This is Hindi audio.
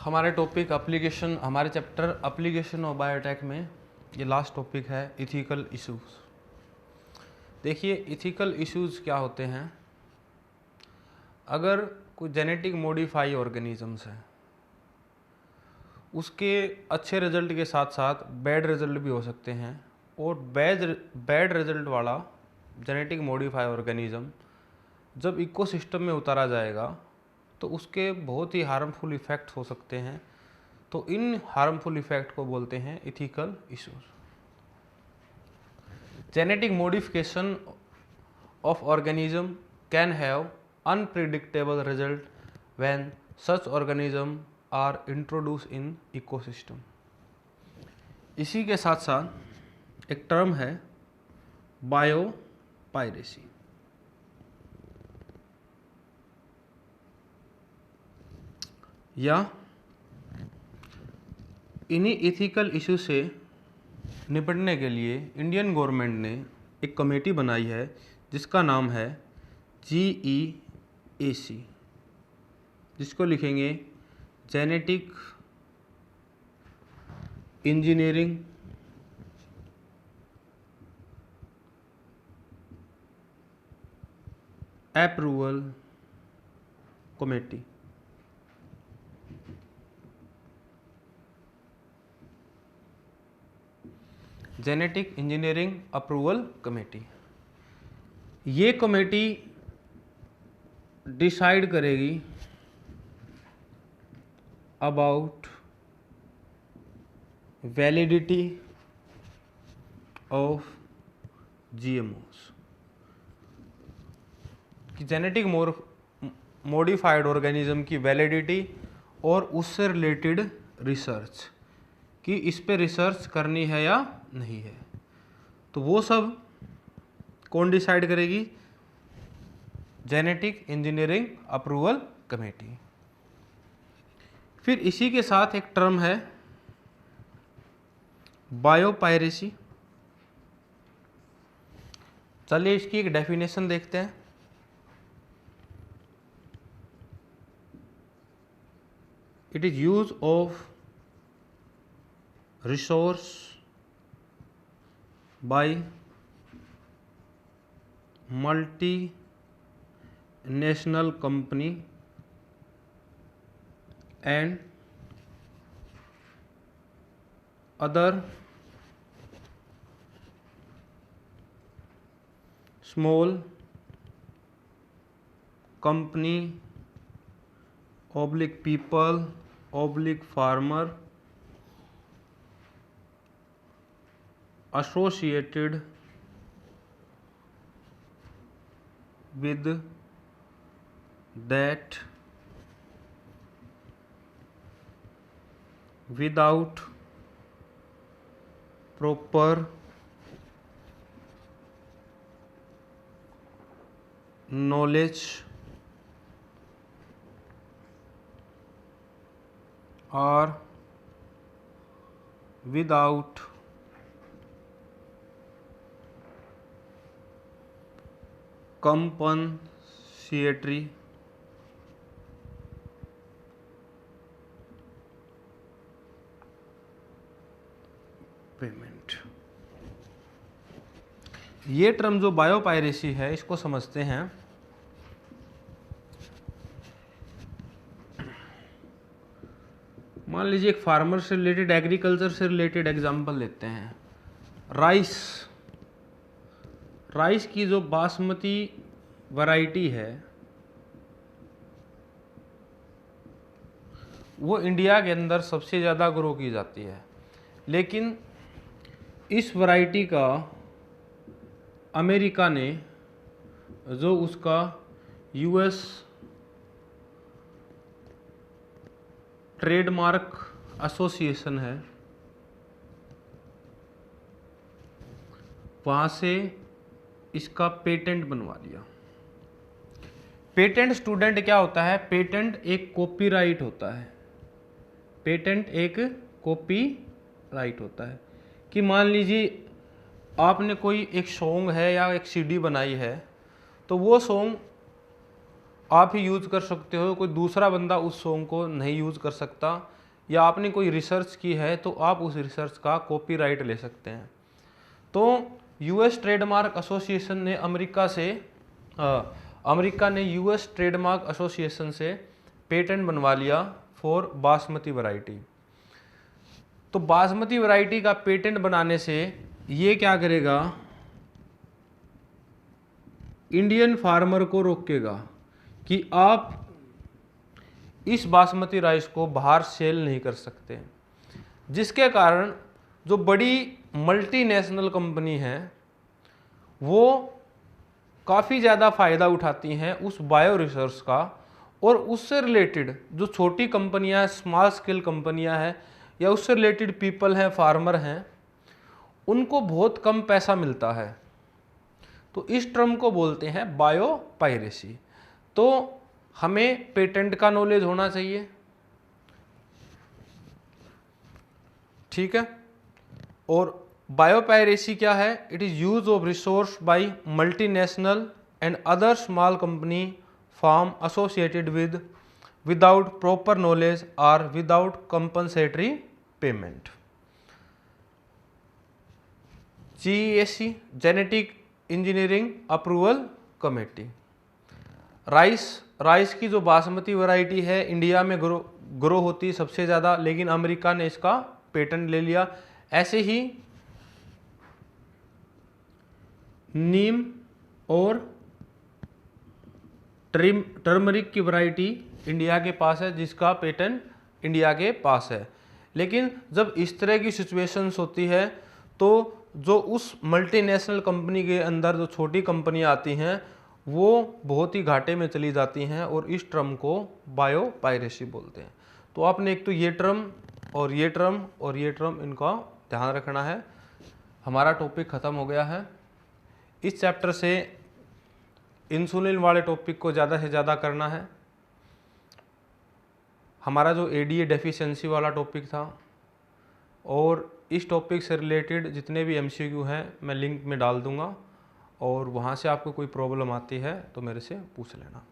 हमारे टॉपिक एप्लीकेशन, हमारे चैप्टर एप्लीकेशन ऑफ बायोटेक में ये लास्ट टॉपिक है इथिकल इश्यूज। देखिए इथिकल इश्यूज क्या होते हैं। अगर कोई जेनेटिक मॉडिफाई ऑर्गेनिजम्स है, उसके अच्छे रिजल्ट के साथ साथ बैड रिजल्ट भी हो सकते हैं, और बैड रिजल्ट वाला जेनेटिक मॉडिफाई ऑर्गेनिज्म जब इकोसिस्टम में उतारा जाएगा तो उसके बहुत ही हार्मफुल इफ़ेक्ट हो सकते हैं। तो इन हार्मफुल इफ़ेक्ट को बोलते हैं ethical issues. Genetic modification of organism can have unpredictable result when such organism are introduce in ecosystem. इसी के साथ साथ एक टर्म है बायोपायरेसी। या इन्हीं इथिकल इशू से निपटने के लिए इंडियन गवर्नमेंट ने एक कमेटी बनाई है जिसका नाम है GEAC, जिसको लिखेंगे genetic engineering approval committee. Genetic engineering approval committee, ये कमेटी डिसाइड करेगी अबाउट वैलिडिटी ऑफ GMOs, कि जेनेटिक मॉडिफाइड ऑर्गेनिज्म की वैलिडिटी और उससे रिलेटेड रिसर्च, कि इस पे रिसर्च करनी है या नहीं है। तो वो सब कौन डिसाइड करेगी? Genetic engineering approval committee. फिर इसी के साथ एक टर्म है बायोपायरेसी। चलिए इसकी एक डेफिनेशन देखते हैं। It is use of resource by multinational company and other small company / people / farmer associated with that without proper knowledge or without compensatory payment. ये टर्म जो बायोपायरेसी है इसको समझते हैं। मान लीजिए एक फार्मर से रिलेटेड, एग्रीकल्चर से रिलेटेड एग्जांपल लेते हैं। राइस की जो बासमती वैरायटी है वो इंडिया के अंदर सबसे ज़्यादा ग्रो की जाती है, लेकिन इस वैरायटी का अमेरिका ने जो उसका US ट्रेडमार्क एसोसिएशन है वहाँ से इसका पेटेंट बनवा लिया। पेटेंट स्टूडेंट क्या होता है? पेटेंट एक कॉपीराइट होता है। पेटेंट एक कॉपीराइट होता है कि मान लीजिए आपने कोई एक सॉन्ग है या एक CD बनाई है, तो वो सॉन्ग आप ही यूज़ कर सकते हो, कोई दूसरा बंदा उस सॉन्ग को नहीं यूज़ कर सकता, या आपने कोई रिसर्च की है तो आप उस रिसर्च का कॉपीराइट ले सकते हैं। तो यूएस ट्रेडमार्क एसोसिएशन ने अमेरिका ने यूएस ट्रेडमार्क एसोसिएशन से पेटेंट बनवा लिया फॉर बासमती वैरायटी। तो बासमती वैरायटी का पेटेंट बनाने से ये क्या करेगा, इंडियन फार्मर को रोकेगा कि आप इस बासमती राइस को बाहर सेल नहीं कर सकते, जिसके कारण जो बड़ी मल्टीनेशनल कंपनी हैं वो काफ़ी ज़्यादा फ़ायदा उठाती हैं उस बायो रिसोर्स का, और उससे रिलेटेड जो छोटी कंपनियां, स्मॉल स्केल कंपनियां हैं, या उससे रिलेटेड पीपल हैं, फार्मर हैं, उनको बहुत कम पैसा मिलता है। तो इस टर्म को बोलते हैं बायो पायरेसी। तो हमें पेटेंट का नॉलेज होना चाहिए, ठीक है। और बायो पायरेसी क्या है? It is use of resource by multinational and other small company farm associated without proper knowledge और without compensatory payment. GEAC genetic engineering approval committee. Rice की जो बासमती वैरायटी है इंडिया में ग्रो होती है सबसे ज़्यादा, लेकिन अमेरिका ने इसका पेटेंट ले लिया। ऐसे ही नीम और टर्मरिक की वैरायटी इंडिया के पास है, जिसका पेटेंट इंडिया के पास है। लेकिन जब इस तरह की सिचुएशंस होती है तो जो उस मल्टीनेशनल कंपनी के अंदर जो छोटी कंपनियां आती हैं वो बहुत ही घाटे में चली जाती हैं, और इस टर्म को बायो पायरेसी बोलते हैं। तो आपने एक तो ये टर्म और ये टर्म और ये टर्म इनका ध्यान रखना है। हमारा टॉपिक ख़त्म हो गया है। इस चैप्टर से इंसुलिन वाले टॉपिक को ज़्यादा से ज़्यादा करना है। हमारा जो ADA डेफिशिएंसी वाला टॉपिक था, और इस टॉपिक से रिलेटेड जितने भी MCQ हैं मैं लिंक में डाल दूंगा, और वहाँ से आपको कोई प्रॉब्लम आती है तो मेरे से पूछ लेना।